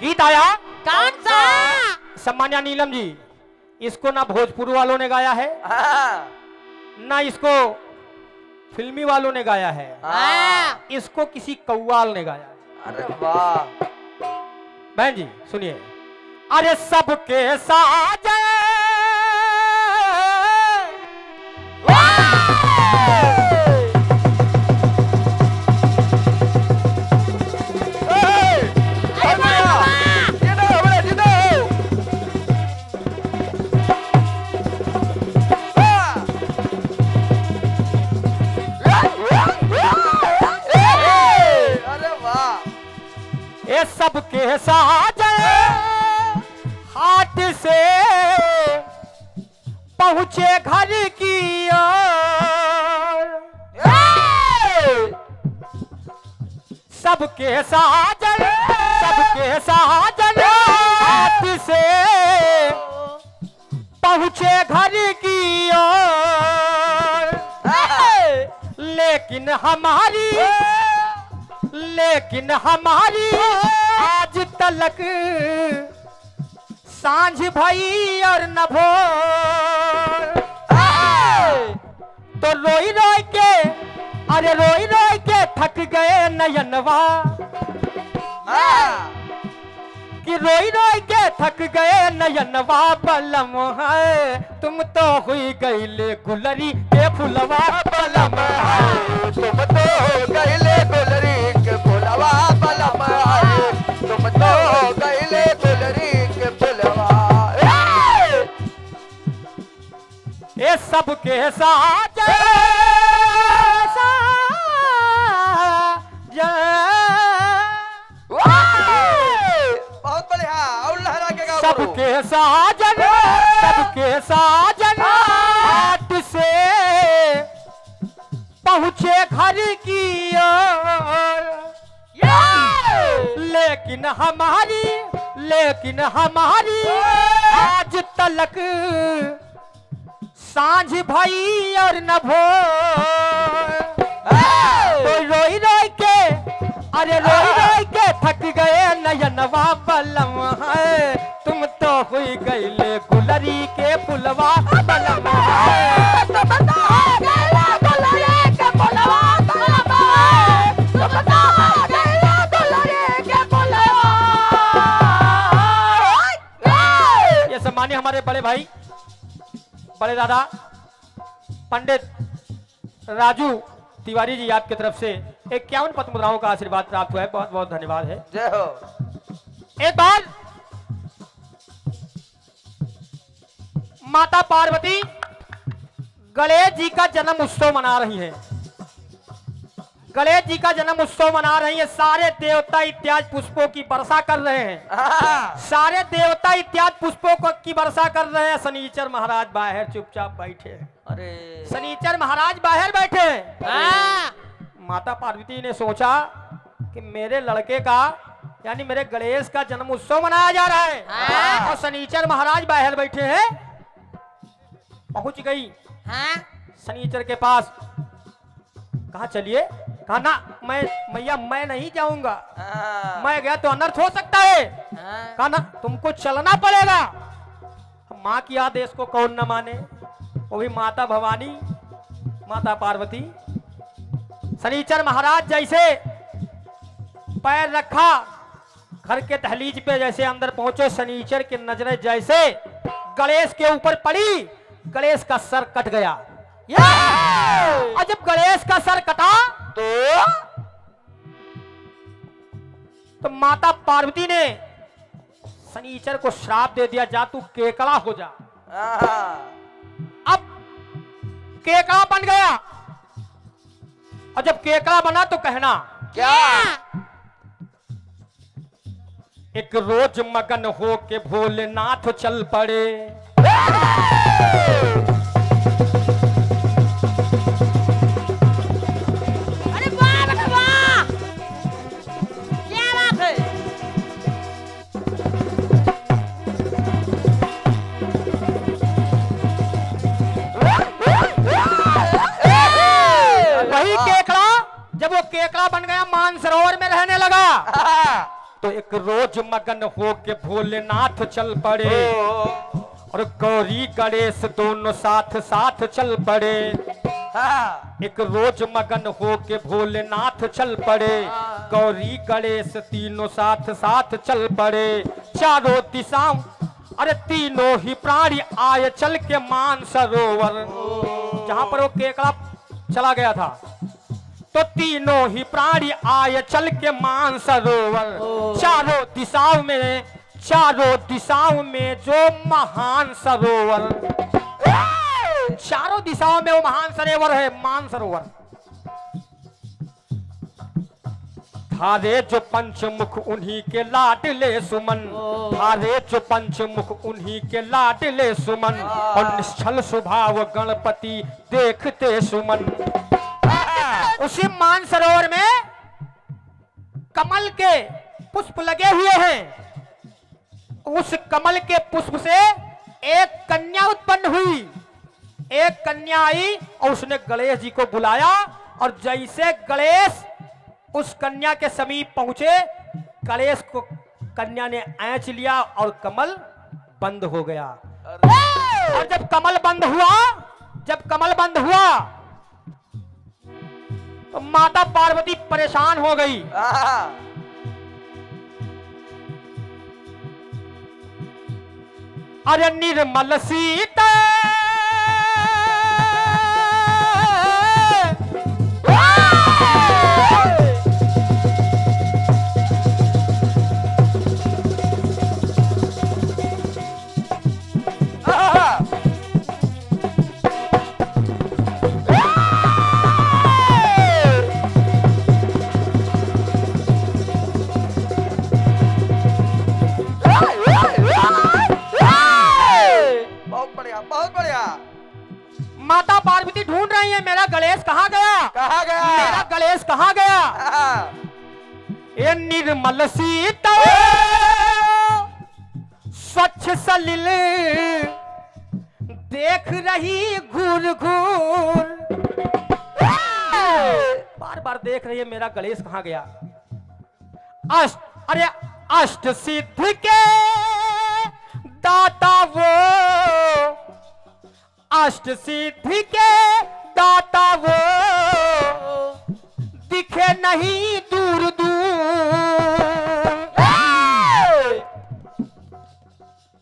गीत आया कौन सा? सम्मान्य नीलम जी, इसको ना भोजपुरी वालों ने गाया है ना इसको फिल्मी वालों ने गाया है, इसको किसी कव्वाल ने गाया है। अरे वाह। बहन जी सुनिए। अरे सबके साथ ये सबके साथ हाथ से पहुंचे घर की ओर, सबके साजन हाथ से पहुंचे घर की ओर, लेकिन हमारी आज तलक सांझ भई और न भोर। तो रोई रोई के थक गए नयनवा, कि रोई के थक गए नयनवा बलम है, तुम तो हुई गईले गुलरी के फुलवा बलम है, तुम तो गईले गुलरी के फुलवा बलम है, तुम तो गईले गुलरी के फुलवा। ये सबके साथ बहुत बढ़िया, और लहरा के गाओ। सबके साजन हाथ से पहुंचे घर की ओर, लेकिन हमारी आज तलक सांझ भई और न भोर। रोई के थक गए नयनवा बलम है, तुम तो हुई गईले गुलरी के फुलवा बलम है, तुम तो गईले गुलरी के फुलवा बलम है, तुम तो गईले गुलरी के फुलवा। ये सम्मान्य हमारे बड़े भाई बड़े दादा पंडित राजू तिवारी जी, आपकी तरफ से 51 पद्म मुद्राओं का आशीर्वाद प्राप्त हुआ है, बहुत बहुत धन्यवाद है। जय हो। एक बार माता पार्वती गणेश जी का जन्म उत्सव मना रही हैं, गणेश जी का जन्म उत्सव मना रही है। सारे देवता इत्यादि पुष्पों की वर्षा कर रहे हैं, सारे देवता इत्यादि पुष्पों की वर्षा कर रहे हैं। शनिचर महाराज बाहर चुपचाप बैठे हैं। अरे शनिचर महाराज बाहर बैठे हैं। माता पार्वती ने सोचा कि मेरे लड़के का यानी मेरे गणेश का जन्म उत्सव मनाया जा रहा है और शनिचर महाराज बाहर बैठे हैं। पहुंच गई शनिचर के पास, कहा चलिए, कहा ना मैया मैं नहीं जाऊंगा, मैं गया तो अनर्थ हो सकता है। कहा ना तुमको चलना पड़ेगा। माँ की आदेश को कौन न माने, वो भी माता भवानी माता पार्वती। शनिचर महाराज जैसे पैर रखा घर के दहलीज पे, जैसे अंदर पहुंचे, शनिचर की नजरें जैसे गणेश के ऊपर पड़ी, गणेश का सर कट गया। और जब गणेश का सर कटा तो माता पार्वती ने शनिचर को श्राप दे दिया, जा तू केकड़ा हो जा। अब केकड़ा बन गया, और जब केकड़ा बना तो कहना क्या? एक रोज मगन हो के भोलेनाथ चल पड़े, अरे वाह बेटा वाह, क्या बात है। वही केकड़ा जब वो केकड़ा बन गया मानसरोवर में रहने लगा, तो एक रोज मगन हो के भोलेनाथ चल पड़े और गौरी गणेश दोनों साथ साथ चल पड़े। एक रोज मगन हो के भोलेनाथ चल पड़े, गौरी गणेश तीनों साथ साथ चल पड़े। चारों दिशाओं अरे तीनों ही प्राणी आए चल के मान सरोवर, जहां पर वो केकड़ा चला गया था, तो तीनों ही प्राणी आए चल के मान सरोवर। चारों दिशाओं में जो महान सरोवर, चारों दिशाओं में वो महान सरोवर है, मान सरोवर। थारे जो पंचमुख उन्हीं के लाडले सुमन, थारे जो पंचमुख उन्हीं के लाडले सुमन, और निश्चल स्वभाव गणपति देखते सुमन। उसी मान सरोवर में कमल के पुष्प लगे हुए हैं। उस कमल के पुष्प से एक कन्या उत्पन्न हुई। एक कन्या आई और उसने गणेश जी को बुलाया, और जैसे गणेश उस कन्या के समीप पहुंचे, गणेश को कन्या ने ऐंच लिया और कमल बंद हो गया। और जब कमल बंद हुआ तो माता पार्वती परेशान हो गई। अरे निर्मल सीता माता पार्वती ढूंढ रही है, मेरा गणेश कहाँ गया? मेरा गणेश कहाँ गया? ये निर्मल सीता स्वच्छ सलिल देख रही घूर घूर, बार बार देख रही है मेरा गणेश कहाँ गया। अष्ट सिद्धि के दाता वो, अष्ट सिद्धि के दाता वो, दिखे नहीं दूर दूर।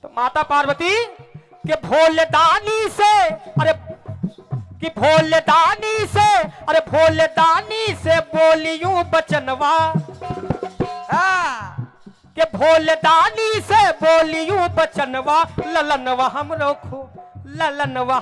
तो माता पार्वती के भोलेदानी से, भोलेदानी से बोलियूं बचनवा, के भोलेदानी से बोलियूं बचनवा, ललनवा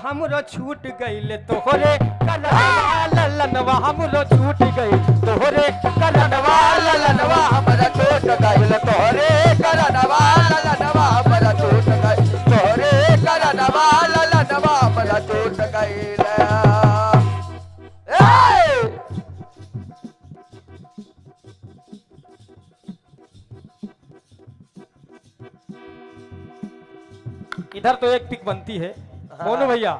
हमरो छूट गईले तोहरे करनवा, ललनवा हमरो छूट गई तोहरे करनवा, ललनवा हमरा छूट गईल तोहरे करनवा, ललनवा हमरा छूट गईल तोहरे करनवा, ललनवा हमरा छूट गईल। इधर तो एक पिक बनती है मोनू भैया,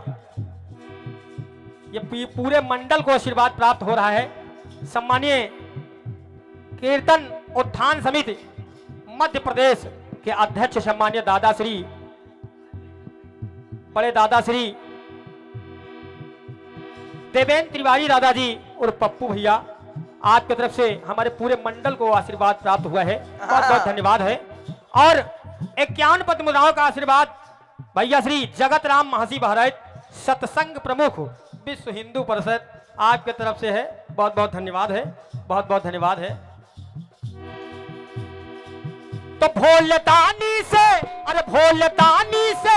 ये पूरे मंडल को आशीर्वाद प्राप्त हो रहा है। सम्मानीय कीर्तन उत्थान समिति मध्य प्रदेश के अध्यक्ष सम्मानीय दादाश्री, बड़े दादाश्री देवेंद्र तिवारी दादाजी और पप्पू भैया, आपकी तरफ से हमारे पूरे मंडल को आशीर्वाद प्राप्त हुआ है, बहुत बहुत धन्यवाद है। और 51 पद्म मुद्राओं का आशीर्वाद भैया श्री जगत राम महसी बहराइच सत्संग प्रमुख विश्व हिंदू परिषद, आपके तरफ से है, बहुत बहुत धन्यवाद है, बहुत बहुत धन्यवाद है। तो भोलेदानी से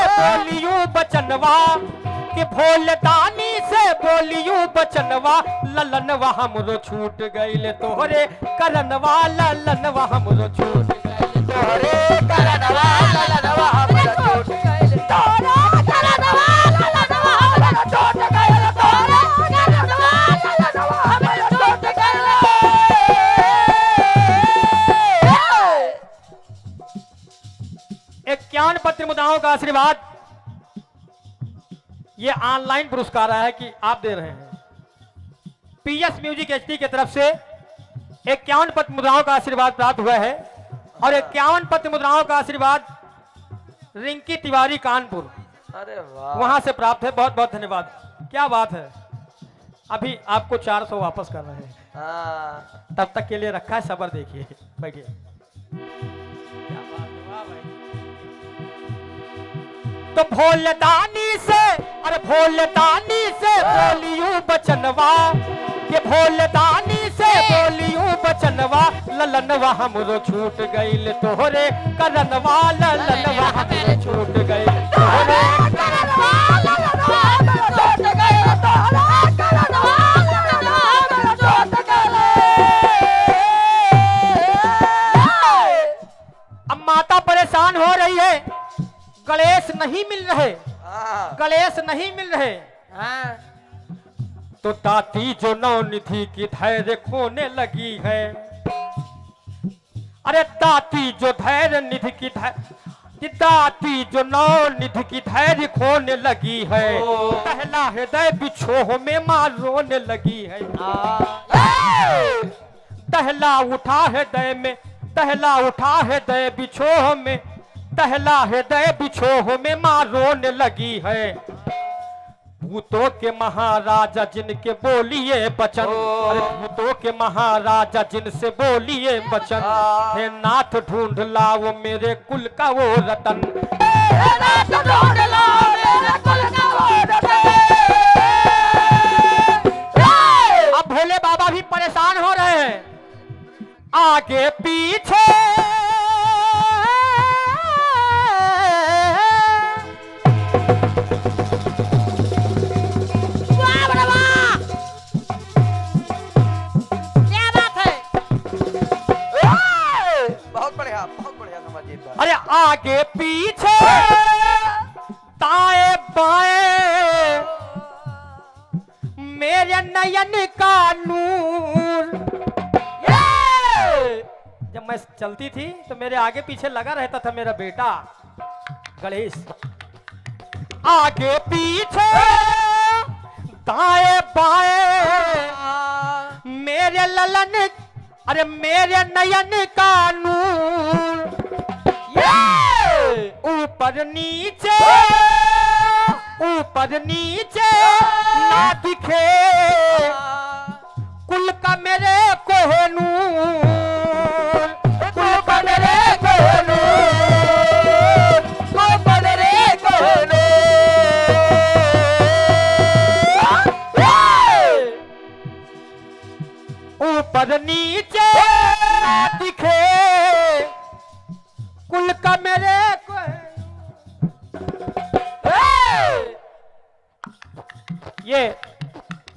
बोलियूं बचनवा, कि भोलेदानी से बोलियूं बचनवा, ललनवा हमरो छूट गईले तोहरे करनवा, ललनवा हमरो छूट गईले तोहरे करनवा, ललनवा हमरो छूट गईले तोहरे करनवा, ललनवा हमरो छूट गईले तोहरे करनवा, ललनवा हमरो छूट गईले। 51 पत्र मुद्राओं का आशीर्वाद, ये ऑनलाइन पुरस्कार है कि आप दे रहे हैं। पीएस म्यूजिक एचडी की तरफ से 51 पत्र मुद्राओं का आशीर्वाद प्राप्त हुआ है। और 51 पत्र मुद्राओं का आशीर्वाद रिंकी तिवारी कानपुर अरे वाह वहां से प्राप्त है। बहुत बहुत धन्यवाद। क्या बात है। अभी आपको 400 वापस कर रहे हैं, हाँ तब तक के लिए रखा है, सबर देखिए। बैठिए। क्या बात है, वाह भाई। तो भोलदानी से, अरे भोलदानी से बोलियूं बचनवा, ये भोलदानी से बोलियूं बचनवा, ललनवा हमरो छूट गईल तोहरे करनवा, ललनवा हमरो छूट गईल तोहरे करनवा, ललनवा हमरो छूट गईल तोहरे करनवा, ललनवा हमरो छूट गईल। अब माता परेशान हो रही है, गणेश नहीं मिल रहे, हाँ गणेश नहीं मिल रहे। हाँ तो दाती जो नवनिधि की धैर्य खोने लगी है, अरे दाती जो धैर्य निधि की दाती जो नवनिधि की धैर्य खोने लगी है, पहला हृदय बिछोह में मां रोने लगी है। दहला उठा हृदय में, दहला उठा हृदय बिछोह में, दहला हृदय बिछोह में मां रोने लगी है। भूतों के महाराजा जिनके बोलिए बचन, अरे भूतों के महाराजा जिनसे बोलिए बचन, हे नाथ ढूंढ लाओ मेरे कुल का वो रतन, हे नाथ ढूंढ लाओ मेरे कुल का वो रतन। अब भोले बाबा भी परेशान हो रहे हैं, आगे पीछे अरे आगे पीछे दाएं बाएं मेरे नयन का नूर। जब मैं चलती थी तो मेरे आगे पीछे लगा रहता था मेरा बेटा गणेश। आगे पीछे दाएं बाएं मेरे ललन, अरे मेरे नयन का नूर। ऊपर नीचे, ऊपर नीचे ना दिखे कुल का मेरे कोहनूर, कुल का मेरे कोहनूर, कुल का मेरे कोहनूर। ऊपर नीचे ना दिखे कुल का मेरे ये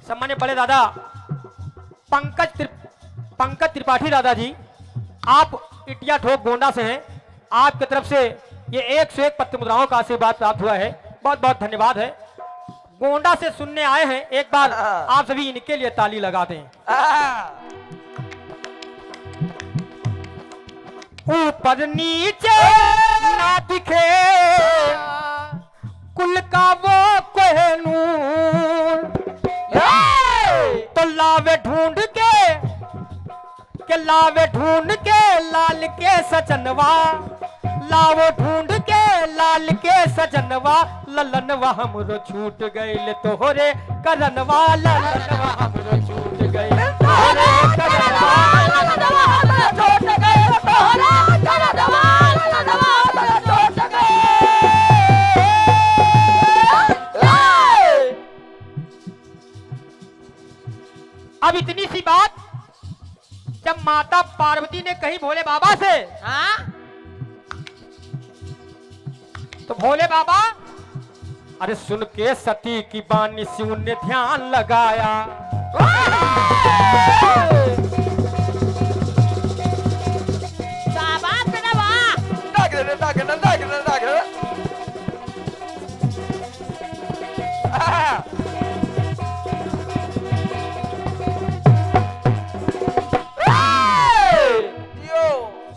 सम्मान्य बड़े दादा पंकज त्रिपाठी दादा जी, आप इटिया ठोक गोंडा से हैं। आपकी तरफ से ये 101 पत्र मुद्राओं का आशीर्वाद प्राप्त हुआ है। बहुत बहुत धन्यवाद है। गोंडा से सुनने आए हैं, एक बार आप सभी इनके लिए ताली लगा दें। ऊपर नीचे ना दिखे कुल का वो कोहनूर, तो लावे ढूंढ के लावे ढूंढ के लाल के सजनवा, लावो ढूंढ के लाल के सजनवा, ललनवा हमरो छूट गईल तोहरे करनवा, ललनवा हमरो छूट गईल तोहरे करनवा, ललनवा हमरो छूट गईल तोहरे करनवा, ललनवा हमरो छूट गईल। अब इतनी सी बात जब माता पार्वती ने कही भोले बाबा से, तो भोले बाबा अरे सुन के सती की बानी शिव ने ध्यान लगाया। शाबाश बेटा वाह।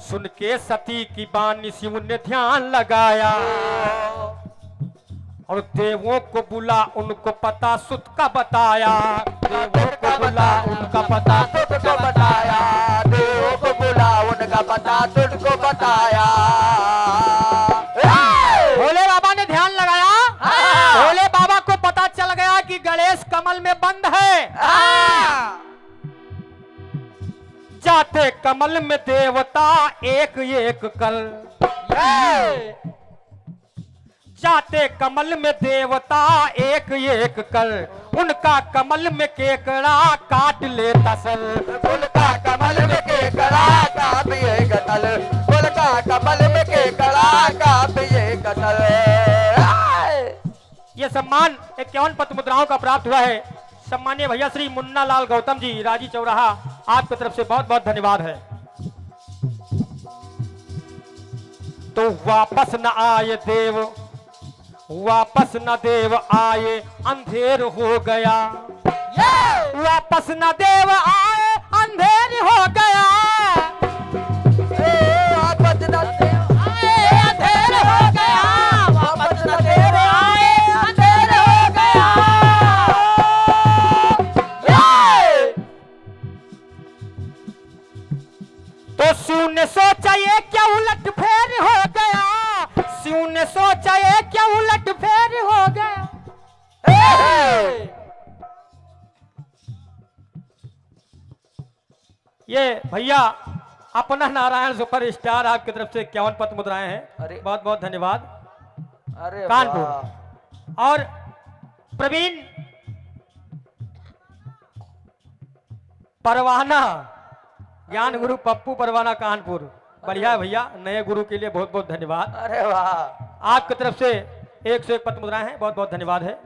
सुन के सती की बानी शिव ने ध्यान लगाया, और देवों को बुला उनको पता सुत का बताया, देवों को बुला उनका पता सुत का बताया, देवों को बुला उनका पता तुझको बता कमल में बंद है। हाँ। जाते कमल में देवता एक एक कल, जाते कमल में देवता एक एक कल, उनका कमल में केकड़ा काट ले तसल। उनका कमल में केकड़ा काट ये कतल, उनका कमल में केकड़ा काट ये कतल। ये सम्मान 51 पद्म मुद्राओं का प्राप्त हुआ है। सम्मानीय भैया श्री मुन्ना लाल गौतम जी, राजी चौराहा, आपकी तरफ से बहुत बहुत धन्यवाद है। तो वापस न आए देव, वापस न देव आए, अंधेर हो गया। वापस न देव आए, अंधेर हो गया। वापस न देव आए अंधेर हो गया, वापस न देव आए अंधेर हो गया। तो शिव ने सोचा ये क्या उलट फेर हो गया, शिव ने सोचा ये क्या उलट फेर हो गया। ये भैया अपना नारायण सुपरस्टार आपकी तरफ से 51 पद्म मुद्राएं हैं। अरे। बहुत बहुत धन्यवाद। अरे कानपुर। वाह। और प्रवीण परवाना, ज्ञान गुरु पप्पू परवाना कानपुर, बढ़िया है भैया। नए गुरु के लिए बहुत बहुत धन्यवाद। अरे वाह। आपकी तरफ से 101 पद्म मुद्राएं हैं, बहुत बहुत धन्यवाद है।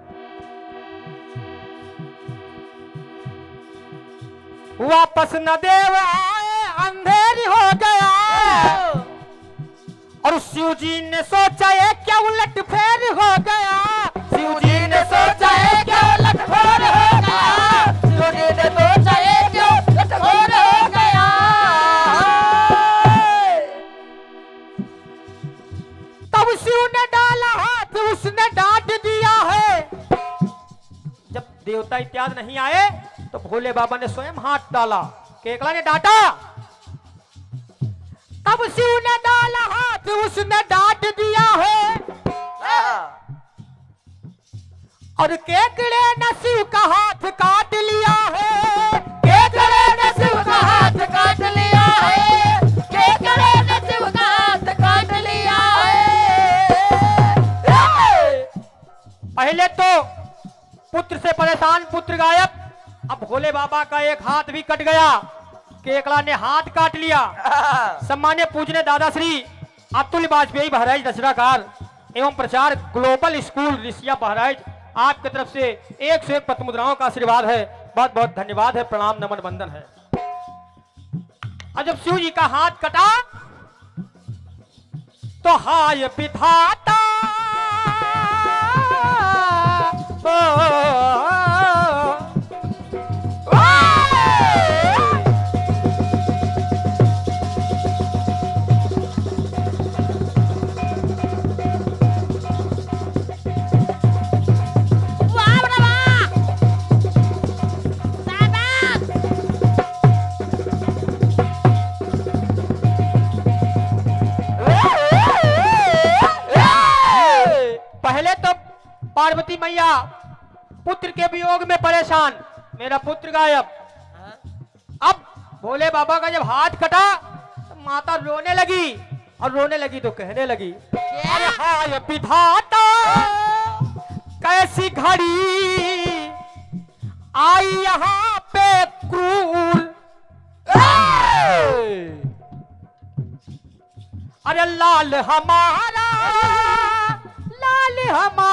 वापस न देव आए, अंधेरी हो गया। और शिव जी ने सोचा ये क्या उलट फेर हो गया। शिव जी ने सोचा ये क्या उलट फेर हो गया। शिव जी ने सोचा ये क्या उलट फेर हो गया। तब शिव ने डाला हाथ, उसने डांट दिया है। जब देवता इत्यादि नहीं आए तो भोले बाबा ने स्वयं हाथ डाला, केकड़ा ने डांटा। तब शिव ने डाला हाथ, उसने डांट दिया है। और केकड़े ने शिव का हाथ काट लिया है। केकड़े ने शिव का हाथ काट लिया है। केकड़े ने शिव का हाथ काट लिया है। पहले तो पुत्र से परेशान पुत्र गायब, अब भोले बाबा का एक हाथ भी कट गया, केकड़ा ने हाथ काट लिया। सम्मान्य पूजने दादा श्री अतुल वाजपेयी बहराइच दशराकार एवं प्रचार ग्लोबल स्कूल रिसिया बहराइच, आपकी तरफ से 101 पद्म मुद्राओं का आशीर्वाद है। बहुत बहुत धन्यवाद है, प्रणाम नमन वंदन है। और जब शिव जी का हाथ कटा तो हाय विधाता, पहले तो पार्वती मैया पुत्र के वियोग में परेशान, मेरा पुत्र गायब। अब भोले बाबा का जब हाथ कटा तो माता रोने लगी, और रोने लगी तो कहने लगी, अरे हाय विधाता, कैसी घड़ी आई यहाँ पे क्रूर। अरे लाल हमारा, लाल हमारा,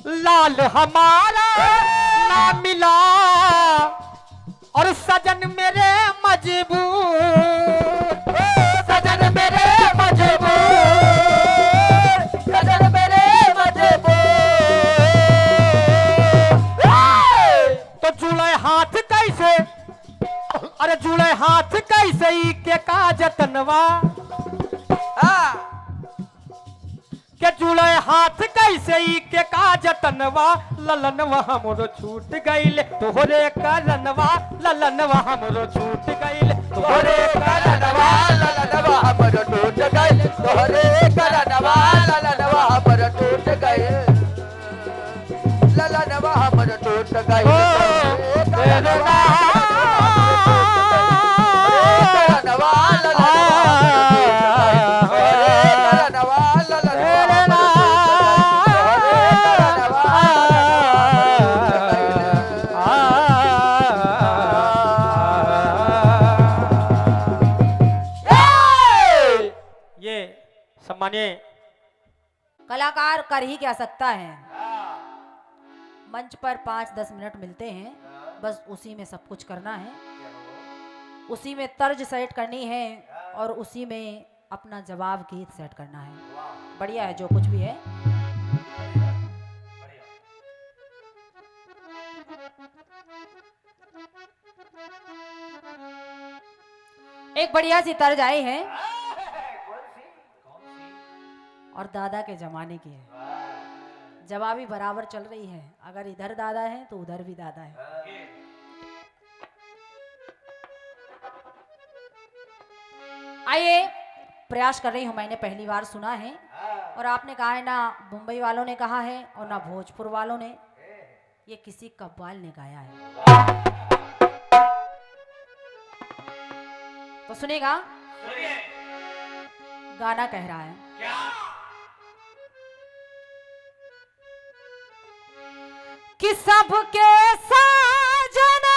लाल हमारा ना मिला, और सजन मेरे मजबूर, सजन मेरे मजबूर, सजन मेरे मजबूर। तो जुड़े हाथ कैसे, अरे जुड़े हाथ कैसे के का जतनवा, के जुड़े हाथ कैसे के का जतनवा, ललनवा हमरो छूट गईल तोहरे करनवा, ललनवा हमरो छूट गईल तोहरे करनवा, ललनवा हमरो टूट गइल, तोहरे करनवा, ललनवा हमरो टूट सम्मानीय कलाकार कर ही क्या सकता है। मंच पर 5-10 मिनट मिलते हैं, बस उसी में सब कुछ करना है, उसी में तर्ज सेट करनी है और उसी में अपना जवाब गीत सेट करना है। बढ़िया है जो कुछ भी है। एक बढ़िया सी तर्ज आई है और दादा के जमाने की है। जवाबी बराबर चल रही है, अगर इधर दादा है तो उधर भी दादा है। आइए, प्रयास कर रही हूं, मैंने पहली बार सुना है और आपने कहा है ना मुंबई वालों ने कहा है और ना भोजपुर वालों ने, ये किसी कव्वाल ने गाया है। तो सुनेगा, गाना कह रहा है कि सबके साजन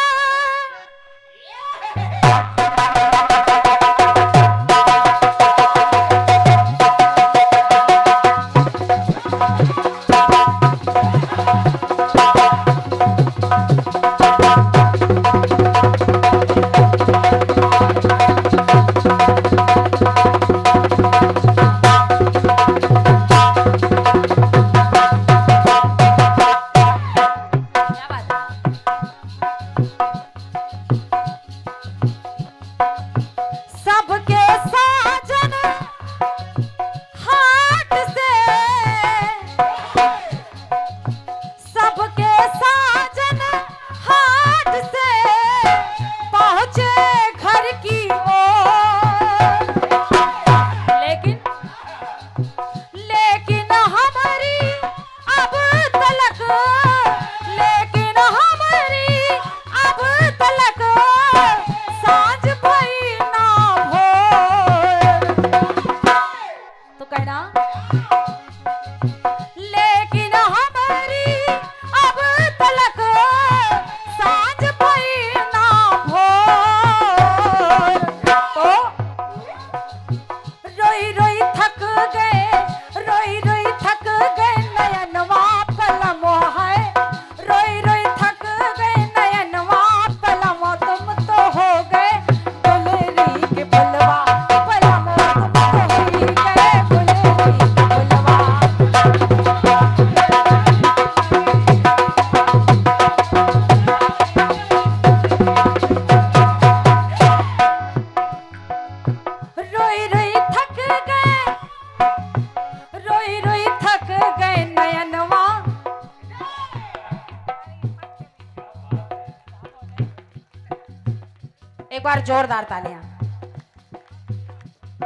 एक बार जोरदार तालियां।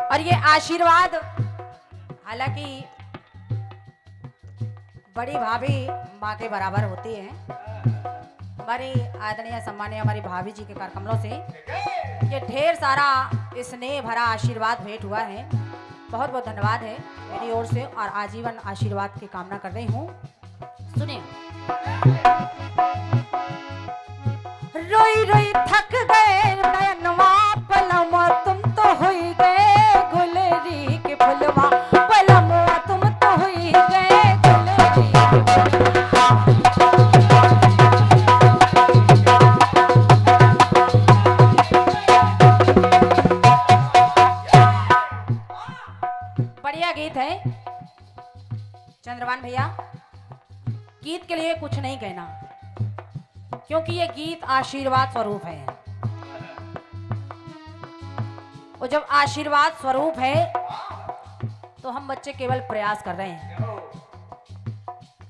और ये आशीर्वाद, हालांकि बड़ी भाभी माँ के बराबर होती है, हमारी आदरणीय सम्मानीय हमारी भाभी जी के कर कमलों से ये ढेर सारा स्नेह भरा आशीर्वाद भेंट हुआ है। बहुत बहुत धन्यवाद है मेरी ओर से और आजीवन आशीर्वाद की कामना कर रही हूँ। सुनिए, रोई रोई थक गए नयनवा पलमा, तुम तो हुई गए गुलरी के फुलवा, पलमा तुम तो हुई गए गुलरी के बढ़िया गीत है चंद्रभान भैया। गीत के लिए कुछ नहीं कहना, क्योंकि ये गीत आशीर्वाद स्वरूप है और जब आशीर्वाद स्वरूप है तो हम बच्चे केवल प्रयास कर रहे हैं।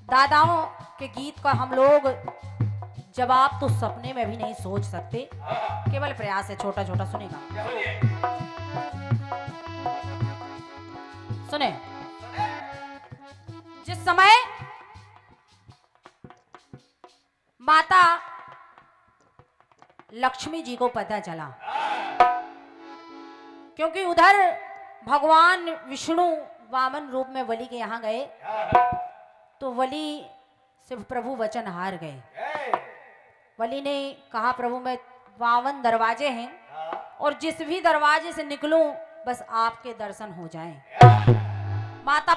दादाओं के गीत का हम लोग जवाब तो सपने में भी नहीं सोच सकते, केवल प्रयास है छोटा छोटा। सुनेगा, सुने, जिस समय माता लक्ष्मी जी को पता चला, क्योंकि उधर भगवान विष्णु वामन रूप में बलि के यहाँ गए तो बलि से प्रभु वचन हार गए। बलि ने कहा, प्रभु मैं 52 दरवाजे हैं और जिस भी दरवाजे से निकलूं बस आपके दर्शन हो जाएं। माता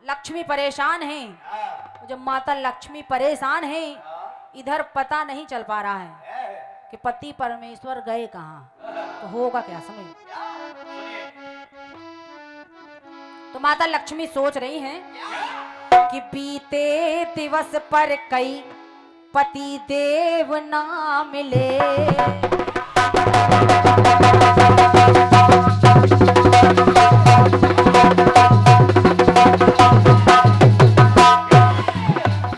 लक्ष्मी परेशान हैं। जब माता लक्ष्मी परेशान हैं, इधर पता नहीं चल पा रहा है कि पति परमेश्वर गए कहाँ, तो होगा क्या समझ। तो माता लक्ष्मी सोच रही हैं कि बीते दिवस पर कई पति देव ना मिले,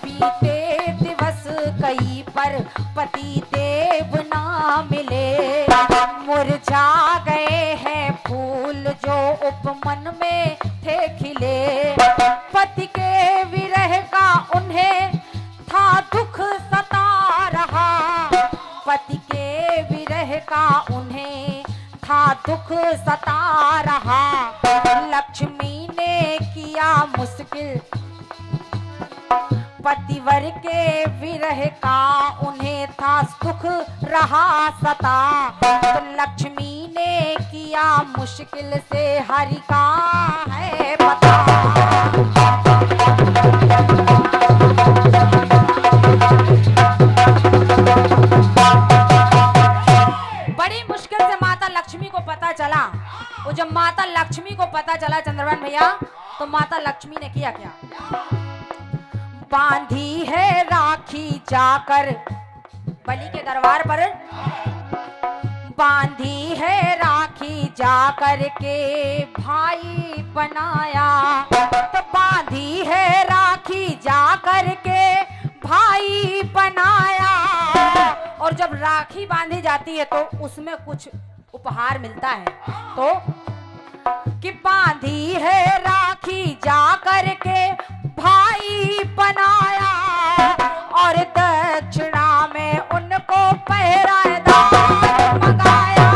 बीते दिवस कई पर पति देव ना मिले। मुरझा गए हैं फूल जो उपमन में थे खिले, पति के विरह का उन्हें था दुख सता रहा, पति के विरह का उन्हें था दुख सता रहा। लक्ष्मी ने किया मुश्किल पतिवर के विरह का उन्हें था सुख रहा सता, तो लक्ष्मी ने किया मुश्किल से हरि का है पता। बड़ी मुश्किल से माता लक्ष्मी को पता चला। वो जब माता लक्ष्मी को पता चला चंद्रभान भैया, तो माता लक्ष्मी ने किया क्या, बांधी है राखी जाकर बलि के दरबार पर, बांधी है राखी जाकर के भाई बनाया, तो बांधी है राखी जाकर के भाई बनाया। और जब राखी बांधी जाती है तो उसमें कुछ उपहार मिलता है, तो कि बांधी है राखी जाकर के भाई बनाया, और दक्षिणा में उनको पहरेदार मंगाया,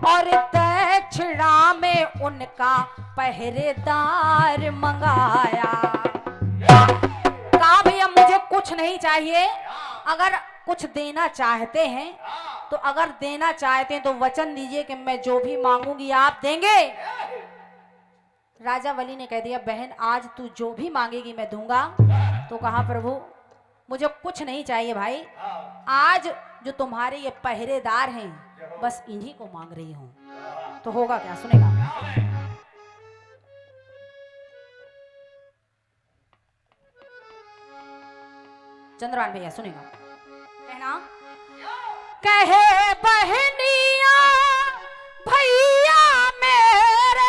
और दक्षिणा में उनका पहरेदार मंगाया। कहा भैया मुझे कुछ नहीं चाहिए, अगर कुछ देना चाहते हैं तो अगर देना चाहते हैं तो वचन दीजिए कि मैं जो भी मांगूंगी आप देंगे। राजा वली ने कह दिया बहन आज तू जो भी मांगेगी मैं दूंगा। तो कहा प्रभु मुझे कुछ नहीं चाहिए भाई, आज जो तुम्हारे ये पहरेदार हैं बस इन्हीं को मांग रही हूं। तो होगा क्या, सुनेगा। चंद्रभान भैया सुनेगा। कहना कहे बहनिया भैया मेरे,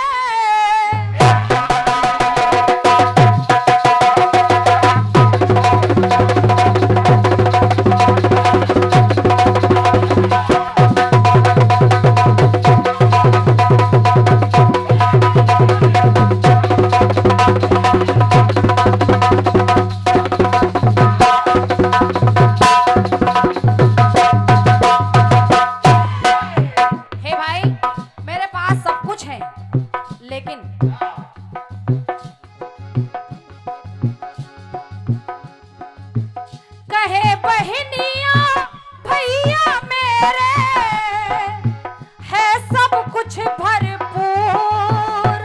कहे बहनिया भैया मेरे है सब कुछ भरपूर।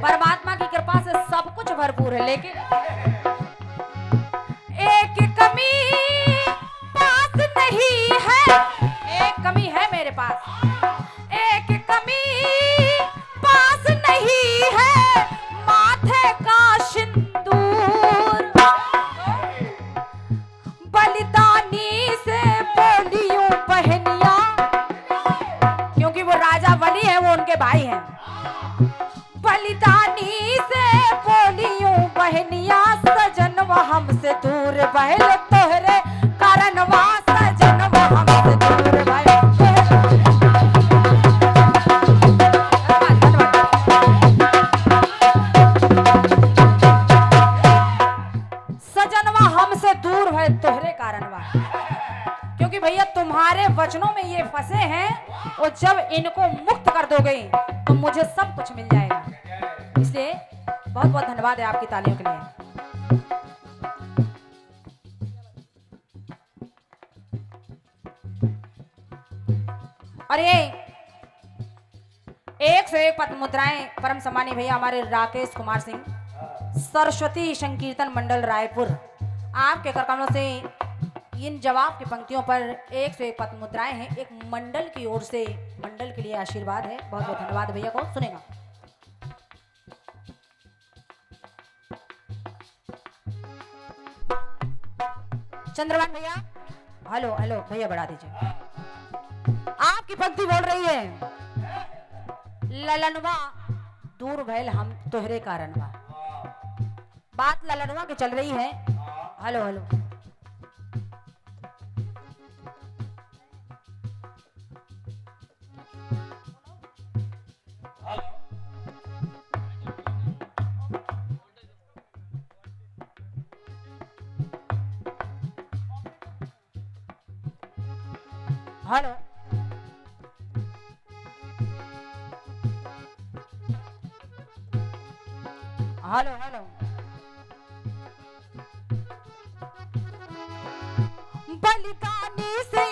परमात्मा की कृपा से सब कुछ भरपूर है, लेकिन एक कमी पास नहीं है। एक कमी है मेरे पास, एक कमी पास नहीं है, माथे का सिंदूर। बलिदानी से बोलियूं बहनिया, क्योंकि वो राजा वली है, वो उनके भाई हैं। बलिदानी से बोलियूं बहनिया, सजनवा हमसे दूर बहल तोहरे कारणवा, सजनवा हमसे दूर बहल। सजनवा हमसे दूर है तोहरे कारणवा, क्योंकि भैया तुम्हारे वचनों में ये फंसे हैं और जब इनको मुक्त कर दोगे तो मुझे सब कुछ मिल जाएगा। इसलिए बहुत बहुत धन्यवाद है आपकी तालियों के लिए। और ये एक से एक पद मुद्राएं परम सम्मानी भैया हमारे राकेश कुमार सिंह, सरस्वती संकीर्तन मंडल रायपुर, आपके करकमलों से इन जवाब की पंक्तियों पर एक से एक पद मुद्राएं हैं। एक मंडल की ओर से मंडल के लिए आशीर्वाद है। बहुत बहुत धन्यवाद भैया को। सुनेगा चंद्रभान भैया। हेलो हेलो भैया बढ़ा दीजिए। आपकी पंक्ति बोल रही है, ललनवा दूर भैल हम तोहरे कारणवा। बात ललनवा की चल रही है। Hello hello hello hello hello बलिदानी से